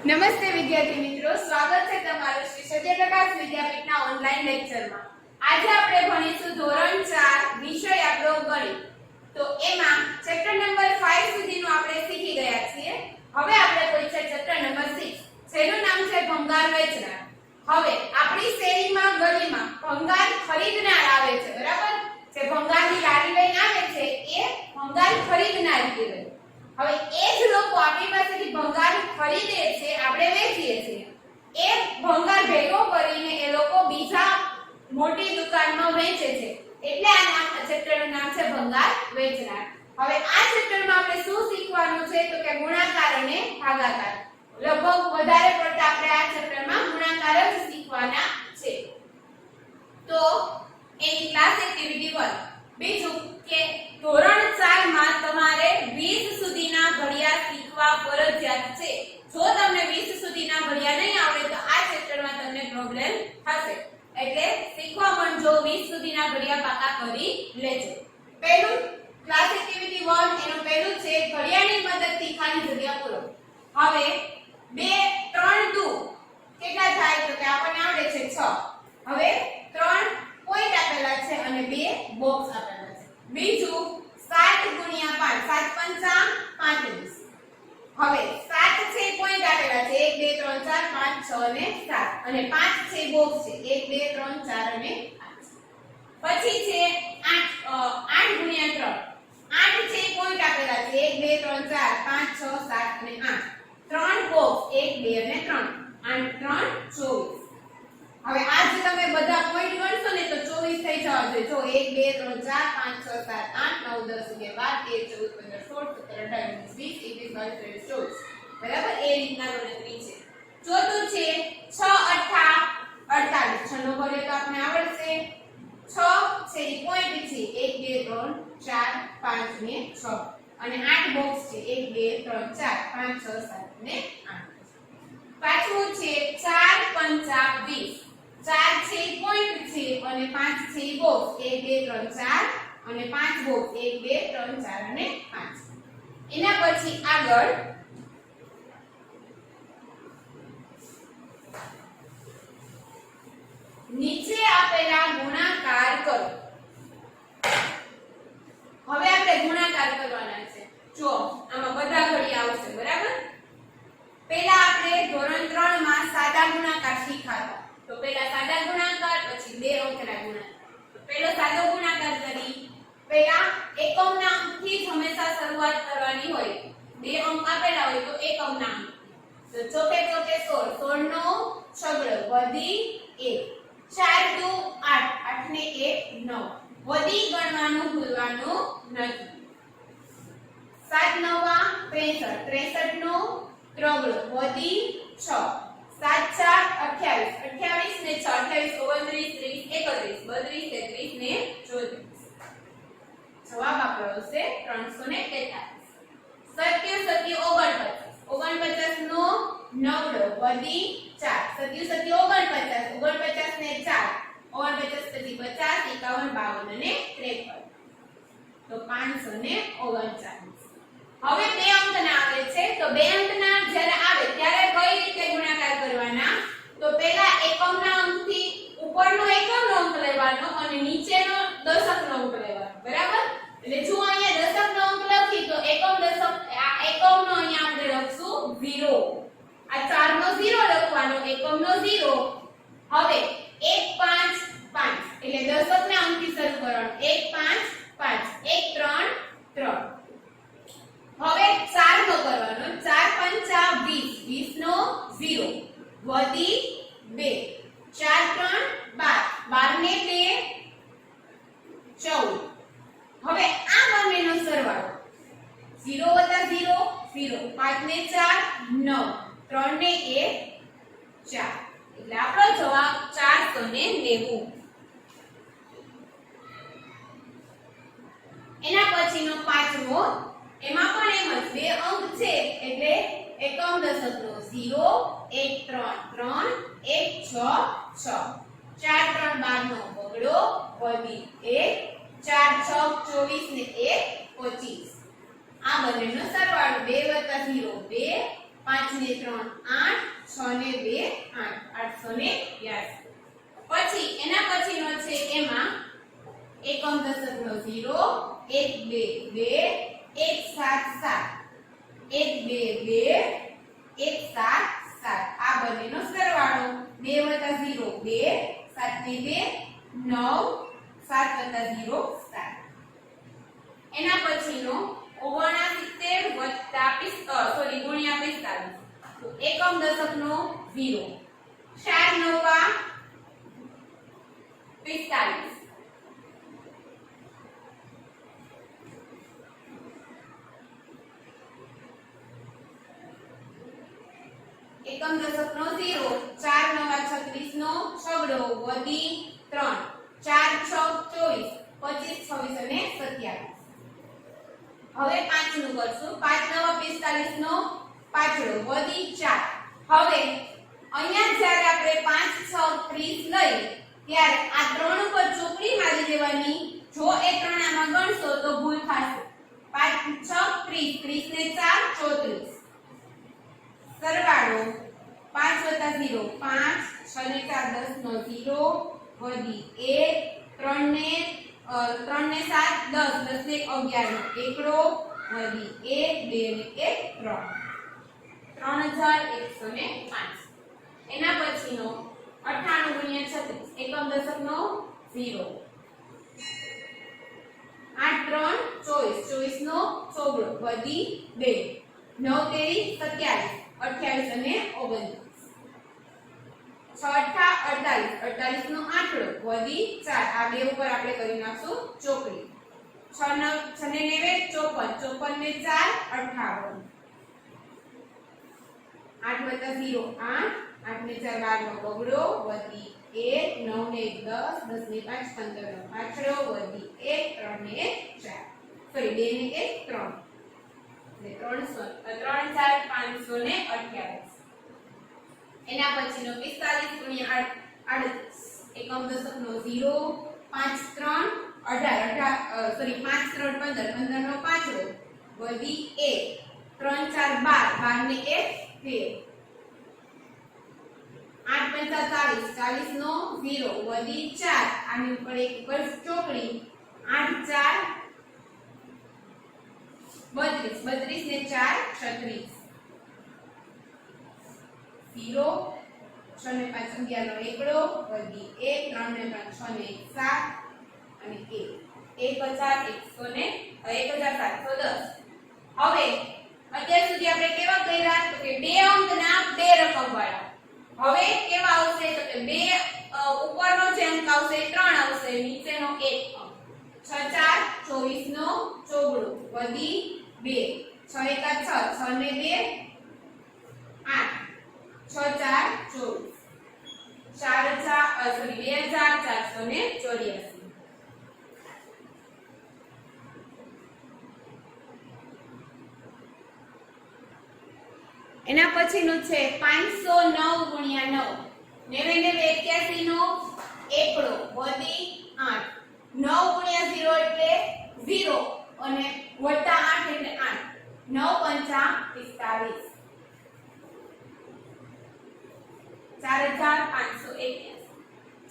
નમસ્તે વિદ્યાર્થી મિત્રો, સ્વાગત છે તમારું શ્રી સત્યપ્રકાશ વિદ્યાપીઠના ઓનલાઈન લેક્ચરમાં। આજે આપણે ભણીશું ધોરણ 4 વિષય આપણો ગણિત। તો એમાં ચેપ્ટર નંબર 5 સુધીનું આપણે શીખી ગયા છીએ। હવે આપણે કોઈ છે ચેપ્ટર નંબર 6, જેનું નામ છે ભંગાર વેચનાર। હવે આપણી શેરીમાં ગલીમાં ભંગાર ખરીદનાર આવે છે, બરાબર? જે ભંગારની લારી લઈને આવે છે એ ભંગાર ખરીદનાર કહેવાય। હવે એ જ લોકો આપણી પાસેથી ભંગાર ખરીદે છે, આપણે વેચીએ છીએ। એ ભંગાર ભેગો કરીને એ લોકો બીજા મોટી દુકાનમાં વેચે છે, એટલે આ ચેપ્ટરનું નામ છે ભંગાર વેચનાર। હવે આ ચેપ્ટરમાં આપણે શું શીખવાનું છે તો કે ગુણાકાર અને ભાગાકાર। લગભગ વધારે પડતા આપણે આ ચેપ્ટરમાં ગુણાકાર જ શીખવાના છે। તો એની ક્લાસ એક્ટિવિટી 1 બીજું કે ધોરણ 4 માં તમારે 20 સુધીના ઘડિયા શીખવા ફરજિયાત છે। જો તમને 20 સુધીના ઘડિયા નહીં આવડે તો આ ચેપ્ટરમાં તમને પ્રોબ્લેમ થશે, એટલે શીખવા માંડજો, 20 સુધીના ઘડિયા પાકા કરી લેજો। પહેલું ક્લાસ એક્ટિવિટી 1 એનું પહેલું છે ઘડિયાળની મદદથી ખાલી જગ્યા પૂરો। હવે 2 3 દુ કેટલા થાય તો કે આપણને આવડે છે 6। હવે 3 પોઈન્ટ આપેલા છે અને 2 બોક્સ આપેલા છે। બીજું 7 ગુણ્યા 5 7 પંચા 35। હવે 7 છે પોઈન્ટ આપેલા છે 1 2 3 4 5 6 અને 7 અને 5 છે બોક્સ છે 1 2 3 4 અને 5। પછી છે 8 ગુણ્યા 3 8 છે પોઈન્ટ આપેલા છે 1 2 3 4 5 6 7 અને 8 3 બોક્સ 1 2 અને 3 8 3 24। હવે આજ તમે બધા પોઈન્ટ ગણશો ને તો 24 થઈ જવા જોઈએ। જો 1 2 3 4 5 6 7 8 9 10 11 12 13 14 15 16 17 18 19 20 21 22 23 24, બરાબર? એ રીતના ગણતરી છે। ચોથું છે 6 8 48 6 નો ઘડિયો તો આપણે આવડશે। 6 છે ઈ પોઈન્ટ છે 1 2 3 4 5 ને 6 અને 8 બોક્સ છે 1 2 3 4 5 6 7 ને 8। પાંચમું છે 4 પંચા 20 4 છે પોઈન્ટ છે અને 5 છે બોક્સ 1 2 3 4 અને 5 બોક્સ 1 2 3 4 અને 5। એના પછી આગળ નીચે આપેલા ગુણાકાર કરો। હવે આપણે ગુણાકાર કરવાના છે। જો આમાં બધા ઘડિયા આવશે, બરાબર? પહેલા આપણે ધોરણ 3 માં સાદા ગુણાકાર શીખ્યા। તો પહેલા સાદા ગુણાકાર, પછી બે અંકના ગુણાકાર। તો પહેલો સાદો ગુણાકાર કરી, પહેલા એકમના અંકથી જ હંમેશા શરૂઆત કરવાની હોય। બે અંક આપેલા હોય તો એકમના અંક, તો ચોકે ચોકે 16 16 નો છગડો વધી 1 4 દુ 8 8 ને 1 9 વધી ગણવાનું ભૂલવાનું નથી। 7 નવા 63 63 નો ત્રગડો વધી 6 7 4 28 28 ને 6 28 29 30 31 32 33 ને 34। જવાબ આપણો આવશે 343। 7 7 49 નો નવડો વધી 4 7 7 49 49 ને 4 49 પછી 50 51 52 અને 53, તો 539। હવે બે અંકના આવે છે, તો બે અંકના જ્યારે આવે ત્યારે કઈ રીતે ગુણાકાર કરવાના? તો પહેલા એકમના અંકથી ઉપરનો એકમનો અંક લેવાનો અને નીચેનો દશકનો અંક લેવાનો, બરાબર? એટલે જો અહીંયા દશકનો અંક લખી તો એકમ દશક આ એકમનો અહીંયા આપણે લખશું 0, આ 4 નો 0 લખવાનો, એકમનો 0। હવે 1 5 5 એટલે દશકના અંકથી શરૂ કરવાનું, 1 5 5 1 3 3। હવે 4 નો કરવાનો, 4 પંચા 20 20 નો 0 વધી 2 4 3 12 12 ને 2 14। હવે આ બંનેનો સરવાળો 0 વત્તા 0 0 5 ને 4 9 3 ને 1 4, એટલે આપણો જવાબ 490। એના પછીનો પાંચમો, એમાં પણ એમ જ બે અંક છે એટલે એકમ દશકનો 0 1 3 3 1 6 6 4 3 12 નો બગડો વધી 1 4 6 24 ને 1 25। આ બંનેનો સરવાળો 2 + 0 2 5 ને 3 8, 6 ને 2 8, 882. પછી એના પછીનો છે એમાં એકમ દશકનો 0 1 2 2 1 7 7 1 2 2 1 7 7 આ બંનેનો સરવાળો 2 + 0 2 7 ને 2 9 7 + 0 7. એના પછીનો 69 + ગુણ્યા 45 તો એકમ દશકનો 0 4 9 45 એકમ દશકનો 0 4 9 36 નો છગડો વધી 3 4 6 24 25 26 અને 27. હવે પાંચનું કરશું 5 9 45 નો પાછળો વધી 4. હવે અહીંયા જ્યારે આપણે 5 6 30 લઈ ત્યારે આ 3 ઉપર ચોકડી મારી દેવાની. જો એ 3 આમાં ગણશો તો ભૂલ થશે. 5 6 30 30 ને 4 34 સરવાળો 5 + 0 5 6 ને 4 10 નો 0 વધી 1 3 ને 7 10 10 ને 11 નો એકડો વધી 1 2 ને 1 3 3105. એના પછીનો 98 × 36 એકમ દશકનો 0 8 3 24 24 નો ચોગડો વધી 2 9 23 27 28 અને 29 6 8 48 નો આંકડો વધી 4 આ બે ઉપર આપણે કરી નાખશું ચોકડી. 6 9 6 ને 9 54 54 ને 4 58 8 + 0 8 8 ને 4 12 નો બગડો વધી 1 9 ને 10 10 ને 5 15 નો પાછળો વધી 1 3 ને 1 4 સોરી 2 ને 1 3 ને 300 3 4 528. એના પછીનો 45 × 38 એકમ દશકનો 0 5 3 18 સોરી 5 3 15 15 નો પાછળો વધી 1 3 4 12 12 ને 1 13 8 × 40 40 નો 0 વધી 4 આની ઉપર એક ઉપર ચોકડી 8 4 32 32 ને 4 36 0 6 ને 5 11 નો એકડો વધી 1 3 ને 5 6 ને 1 7 અને 1 1710. હવે અત્યાર સુધી આપણે કેવા કર્યા તો કે બે અંકના બે રકમ વાળા. હવે કેવા આવશે તો કે બે ઉપરનો જે અંક આવશે 3 આવશે, નીચેનો 1 અંક. 6 4 24 નો ચોગડો વધી 2 6 1 6 6 ને 2 8 6 4 24 2484. એના પછીનું છે 509 × 9 89 નો એકડો વધી 8 9 × 0 એટલે 0 અને વત્તા 8 એટલે 8 9 5 45 4 4 581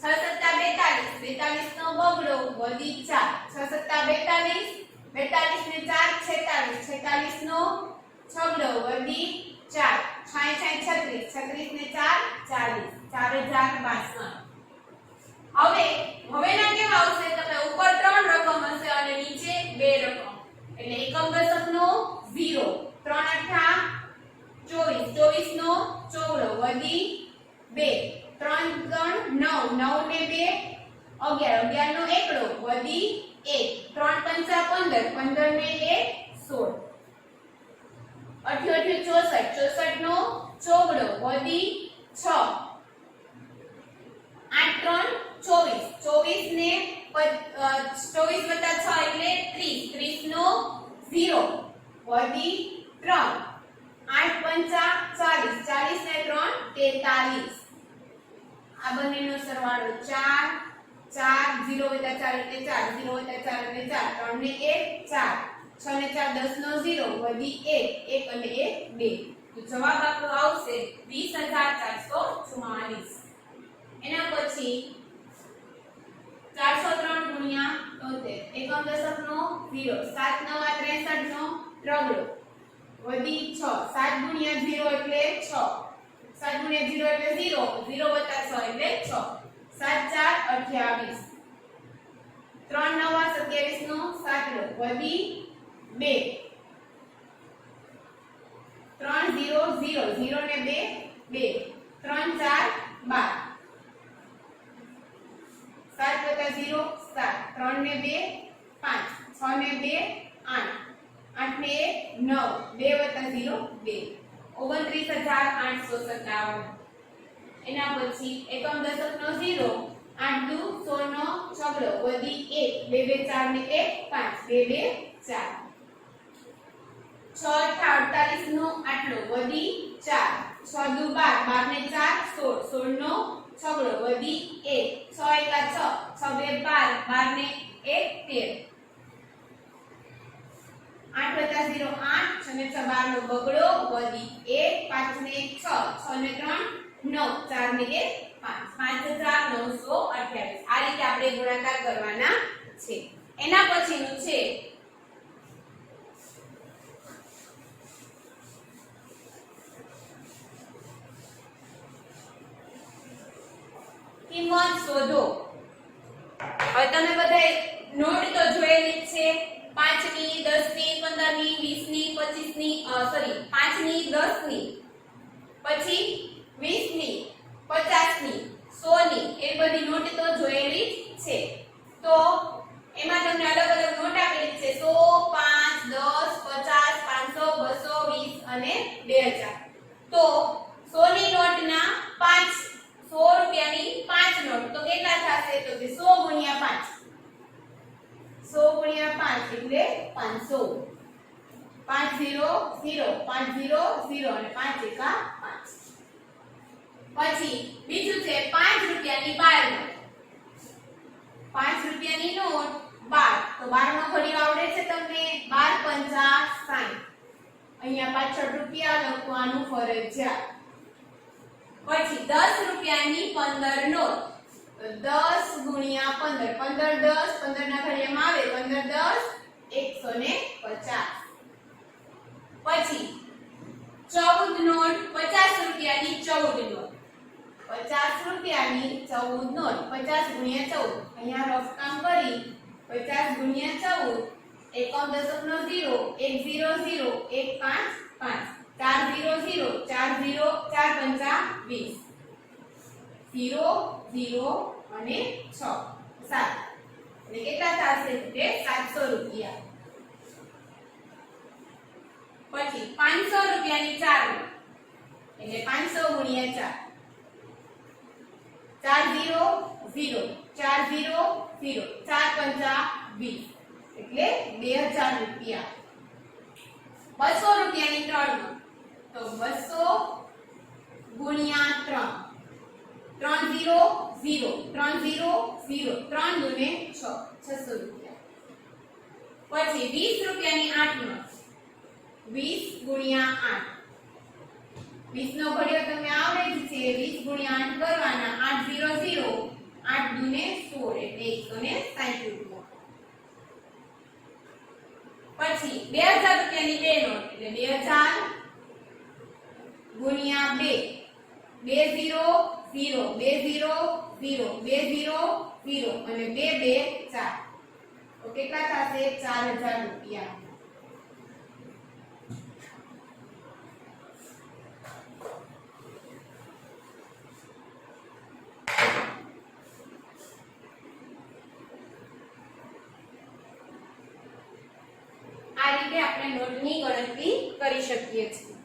6 7 42 42 નો બગડો વધી 4 6 7 42 42 ને 4 46 46 નો છગડો વધી 4 6 36 36 ને 4 40 4062. હવેના કેવા આવશે તમે ઉપર 3 રકમ હશે અને નીચે 2 રકમ એટલે એકમ દશકનો 0 3 8 24 24 નો ચોગડો વધી 2 3 3 9 9 ને 2 11 11 નો એકડો વધી 1 3 5 15 15 ને 1 16 88 64 64 નો ચોગડો વધી 6 8 3 24 24 ને 24 + 6 એટલે 30 30 નો 0 વધી 3 8 5 40 40 ને 3 43 આ બંનેનો સરવાળો 4 4 0 + 4 એટલે 4 0 + 4 એટલે 4 3 ને 1 4 6 ને 4 10 નો 0 વધી 1 1 અને 1 2 તો જવાબ આપણો આવશે 20444. એના પછી 403 ગુણ્યા 73 એકમ દશકનો 0 7 9 63 નો ત્રગડો વધી 6 7 ગુણ્યા 0 એટલે 6 7 ગુણ્યા 0 એટલે 0 0 વત્તા 6 એટલે 6 7 4 28 3 9 27 નો સાતડો વધી 2 3 0 0 0 ને 2 2 3 4 12 7 0 7 3 ને 2 5 6 ને 2 8 8 ને 1 9 2 + 0 2 29857. એના પછી એકમ દશકનો 0 8 દુ 16 નો છગડો વધી 1 2 2 4 ને 1 5 2 2 4 6 48 નો આટલો વધી 4 6 દુ 12 12 ને 4 16 16 નો છગડો વધી 1 6 1 6 6 2 12 12 ને 1 13 8 + 0 8 6 ને 6 12 નો બગડો વધી 1 5 ને 1 6 6 ને 3 9 4 ને 1 5 5928. આ રીતે આપણે ગુણાકાર કરવાના છે. એના પછીનું છે કિંમત શોધો. હવે તમે બધા નોટ તો જોયેલી જ છે 5 ની 10 ની 15 ની 20 ની 25 ની સોરી 5 ની 10 ની પછી 20 ની 50 ની 100 ની એ બધી નોટ તો જોયેલી જ છે. તો એમાં તમને અલગ અલગ નોટ આપેલી છે 100 5 10 50 500 200 20 અને 2000. તો 100 ની નોટના 5 100 રૂપિયાની 5 નોટ તો કેટલા થશે તો કે 100 ગુણ્યા 5 100 ગુણ્યા 5 એટલે 500 5 0 0 5 0 0 અને 5 એકા 5. પછી બીજું છે 5 રૂપિયાની 12 નોટ 5 રૂપિયાની નોટ 12 તો 12 નો ઘડિયો આવડે છે તમને 12 પંચા 60 અહીંયા પાછળ રૂપિયા લખવાનું ફરજિયાત. પછી 10 રૂપિયાની 15 નોટ તો 10 ગુણ્યા 15 15 10 15 ના ઘડિયામાં આવે 15 10 150. પછી 14 નોટ 50 રૂપિયાની 14 નોટ 50 રૂપિયાની 14 નોટ 50 ગુણ્યા 14 અહીંયા રફ કામ કરી 50 ગુણ્યા 14 એકમ દશકનો 0 1 0 0 1 5 5 4 0 0 4 0 4 પંચા 20 0 0 અને 6 7 એટલે કેટલા થશે તે 700 રૂપિયા. પછી 500 રૂપિયાની 4 એટલે 500 ગુણ્યા 4 4 0 0 4 0 0 4 પંચા 20 એટલે 2000 રૂપિયા. 200 રૂપિયાની 3 તો 200 ગુણ્યા 3 3 0 0 3 0 0 3 દુને 6 600 રૂપિયા. પછી 20 રૂપિયાની 8 નોટ 20 ગુણ્યા 8 20 નો ઘડિયો તમને આવડે જ છે 20 ગુણ્યા 8 કરવાના 8 0 0 8 દુને 16 એટલે 160 રૂપિયા. પછી 2000 રૂપિયાની 2 નોટ એટલે 2000 ગુણ્યા 2 2 0 0 2 0 0 2 0 0 અને 2 2 4 તો કેટલા થશે 4000 રૂપિયા. આ રીતે આપણે નોટની ગણતરી કરી શકીએ છીએ.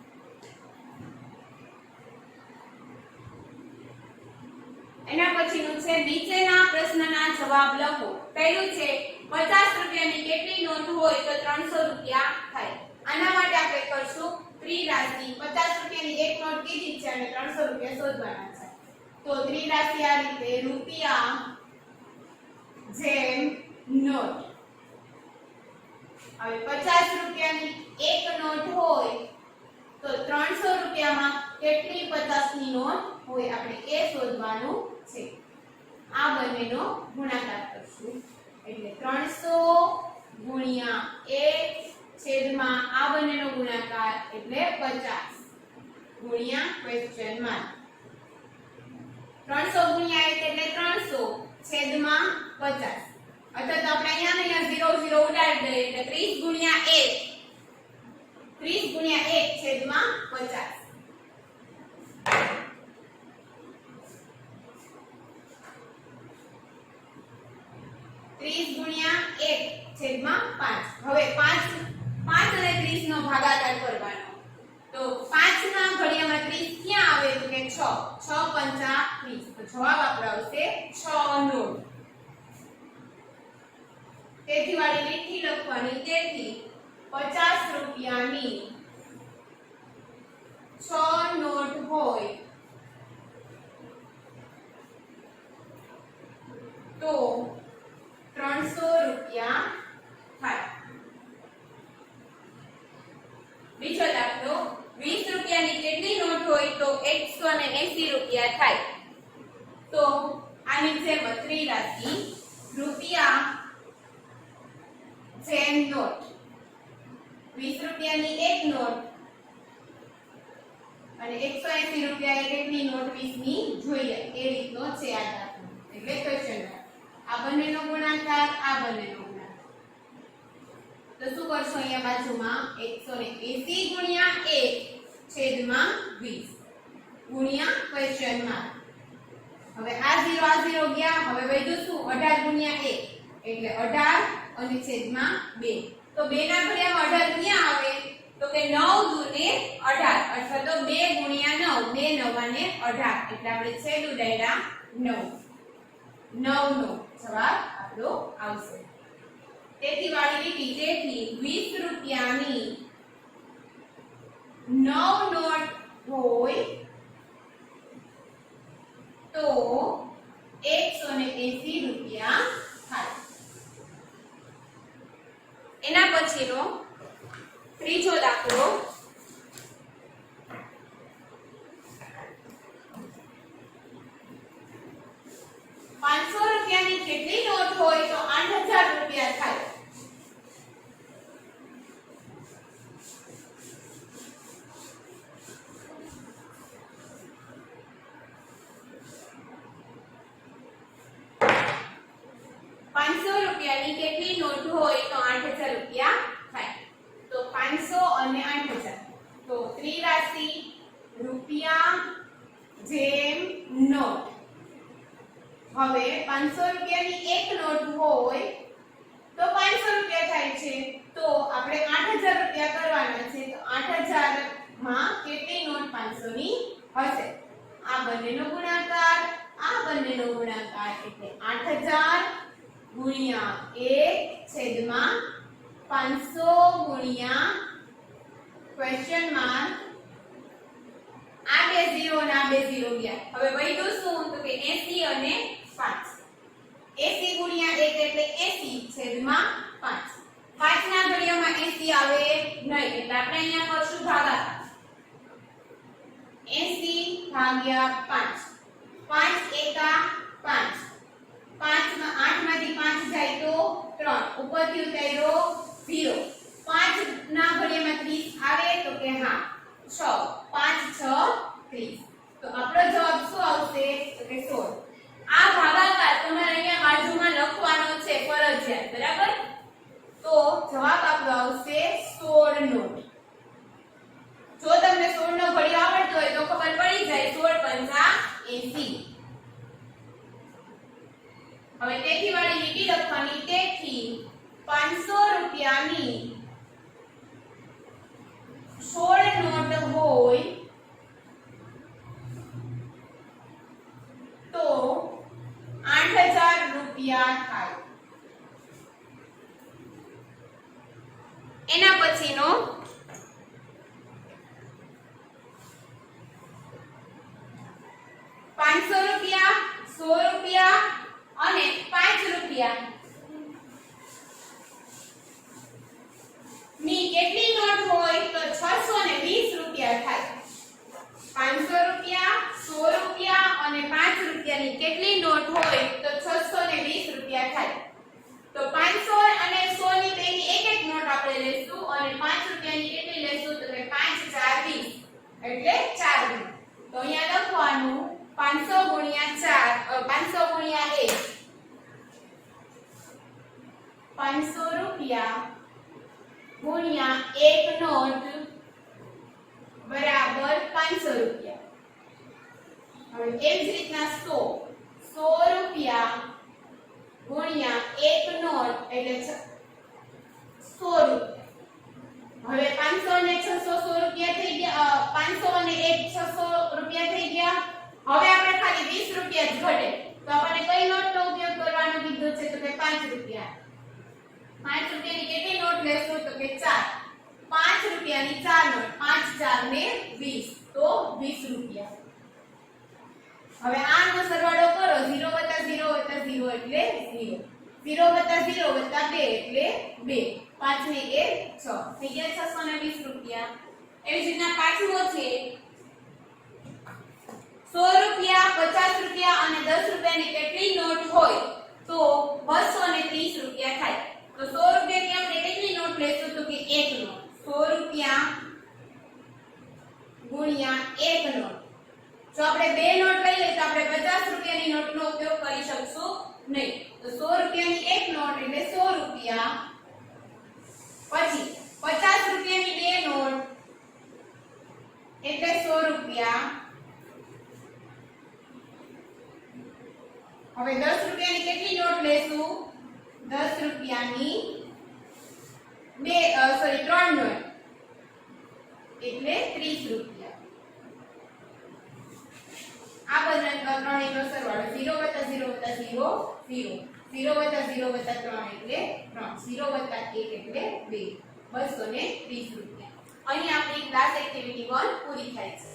એના પછીનું છે નીચેના પ્રશ્નના જવાબ લખો. પહેલું છે 50 રૂપિયાની કેટલી નોટ હોય તો 300 રૂપિયા થાય. આના માટે આપણે કરશું ત્રિરાશિ. 50 રૂપિયાની એક નોટ કીધી છે અને 300 રૂપિયા શોધવાના છે. તો ત્રિરાશિ આ રીતે રૂપિયા જેમ નોટ. હવે 50 રૂપિયાની એક નોટ હોય તો તો 300 રૂપિયામાં કેટલી 50 ની નોટ હોય આપણે એ શોધવાનું છે. આ બંનેનો ગુણાકાર કરશું એટલે 300 ગુણ્યા 1 છેદમાં આ બંનેનો ગુણાકાર એટલે 50 ગુણ્યા ક્વેશ્ચન માર્ક. 300 ગુણ્યા 1 એટલે 300 છેદમાં 50 અથવા તો આપણે અહીંયા 0 0 ઉડાડી દઈએ એટલે 30 ગુણ્યા 1 30 ગુણ્યા 1 છેદમાં 50 30 ગુણ્યા 1 છેદમાં 5. હવે 5 અને 30 નો ભાગાકાર કરવાનો. તો 5 ના ઘડિયામાં 30 ક્યાં આવે તો કે 6 6 પંચા 30. તો જવાબ આપણો આવશે 6 નોટ. તેથી વાળી લીટી લખવાની. તેથી 50 રૂપિયાની 6 નોટ હોય તો 300 રૂપિયા થાય. બીજો દાખલો 20 રૂપિયાની કેટલી નોટ હોય તો 180 રૂપિયા થાય. તો આની જેમ ત્રિરાશિ રૂપિયા જેમ નોટ 20 રૂપિયાની એક નોટ અને 180 રૂપિયા કેટલી નોટ 20 ની જોઈએ એ રીતનો છે આ દાખલો. એટલે ક્વેશ્ચન આ બંનેનો ગુણાકાર આ બંનેનો ગુણાકાર. તો શું કરશો અહીંયા બાજુમાં 180 ગુણ્યા 1 છેદમાં 20 ગુણ્યા ક્વેશ્ચન માર્ક. હવે આ 0 ગયા. હવે વધ્યું શું 18 ગુણ્યા 1 એટલે 18 અને છેદમાં 2. તો 2 ના ઘડિયામાં 18 ક્યાં આવે તો કે 9 દૂને 18 અથવા તો 2 ગુણ્યા 9 2 નવાને 18 એટલે આપણે છેદ ઉડાડ્યા 9 9 નો જવાબ આપણો આવશે. તેથી વાળી લીટી. તેથી 20 રૂપિયાની 9 નોટ હોય તો 180 રૂપિયા થાય. એના પછીનો ત્રીજો દાખલો 500 રૂપિયાની કેટલી નોટ હોય તો 8000 રૂપિયા થાય. રૂપિયાની કેટલી નોટ હોય તો 8000 રૂપિયા થાય. તો 500 અને 8000 તો ત્રિરાશિ રૂપિયા જેમ નોટ. હવે 500 રૂપિયાની એક નોટ હોય તો 500 રૂપિયા થાય છે. તો આપણે 8000 રૂપિયા કરવાના છે. તો 8000 માં કેટલી નોટ 500 ની હશે? આ બંનેનો ગુણાકાર આ બંનેનો ગુણાકાર એટલે 8000 ગુણ્યા 1 છેદમાં 500 ગુણ્યા ક્વેશ્ચન માર્ક. આ બે 0 અને આ બે 0 ગયા. હવે વધ્યું શું તો કે 80 અને 5. 80 ગુણ્યા 1 એટલે 80 છેદમાં 5. 5 ના ઘડિયામાં 80 આવે નહીં એટલે આપણે અહીંયા કરશું ભાગાકાર. 80 ભાગ્યા 5. 5 એકા 5. 5 માં 8 માંથી 5 જાય તો 3 ઉપરથી ઉતાર્યો 0. 5 ના ઘડિયામાં 30 આવે તો કે હા 6. 5 6 30. તો આપણો જવાબ શું આવશે તો કે 16. આ ભાગાકાર તમારે અહીંયા બાજુમાં લખવાનો છે ફરજિયાત, બરાબર? તો જવાબ આપણો આવશે 16 નોટ. જો તમને 16 નો ઘડિયો આવડતો હોય તો ખબર પડી જાય 16 પંચા 80. હવે તેથી વાળી લીટી લખવાની. તેથી 500 રૂપિયાની 16 નોટ હોય તો 8000 રૂપિયા થાય. એના પછીનો 500 રૂપિયા 100 રૂપિયા અને 5 રૂપિયા ની કેટલી નોટ હોય તો 620 રૂપિયા રૂપિયાની કેટલી નોટ હોય તો 620 રૂપિયા થાય તો 500 અને 100 ની બેની એક એક નોટ આપણે લેશું અને 5 રૂપિયાની કેટલી લેશું તો કે 5 4 20 એટલે 4 ગુણ તો અહીંયા લખવાનું 500 ગુણ્યા 4 500 ગુણ્યા 1 500 રૂપિયા ગુણ્યા એક નોટ બરાબર 500 રૂપિયા હવે એવી જ રીતના 100 રૂપિયા ગુણ્યા એક નોટ એટલે 100 રૂપિયા હવે 500 અને 600 રૂપિયા થઈ ગયા 500 અને 1 600 રૂપિયા થઈ ગયા હવે આપણે ખાલી 20 રૂપિયા જ ઘટે તો આપણે કઈ નોટનો ઉપયોગ કરવાનો કીધું છે તો કે 5 રૂપિયા 5 રૂપિયાની કેટલી નોટ લેશું તો કે 4 5 રૂપિયાની 4 નોટ 5 4 ને 20 તો 20 રૂપિયા હવે આનો સરવાળો કરો 0 0 0 એટલે 0 0 0 2 એટલે 2 5 ને 1 6 થઈ ગયા 620 રૂપિયા એવી જ રીતના પાંચમો છે 100 રૂપિયા 50 રૂપિયા અને 10 રૂપિયાની કેટલી નોટ હોય તો 230 રૂપિયા થાય તો 100 રૂપિયાની આપણે કેટલી નોટ લેશું તો કે એક નોટ 100 રૂપિયા ગુણ્યા એક નોટ જો આપણે બે નોટ લઈએ તો આપણે 50 રૂપિયાની નોટનો ઉપયોગ કરી શકશું નહીં તો 100 રૂપિયાની એક નોટ એટલે 100 રૂપિયા પછી 50 રૂપિયાની બે નોટ એટલે 100 રૂપિયા હવે 10 રૂપિયાની કેટલી નોટ લેશું 10 રૂપિયાની ત્રણ નોટ એટલે 30 રૂપિયા આ બધા ત્રણેયનો સરવાળો 0 0 0 0 0 0 3 એટલે 3 0 1 એટલે 2 230 રૂપિયા અહીં આપણી ક્લાસ એક્ટિવિટી 1 પૂરી થાય છે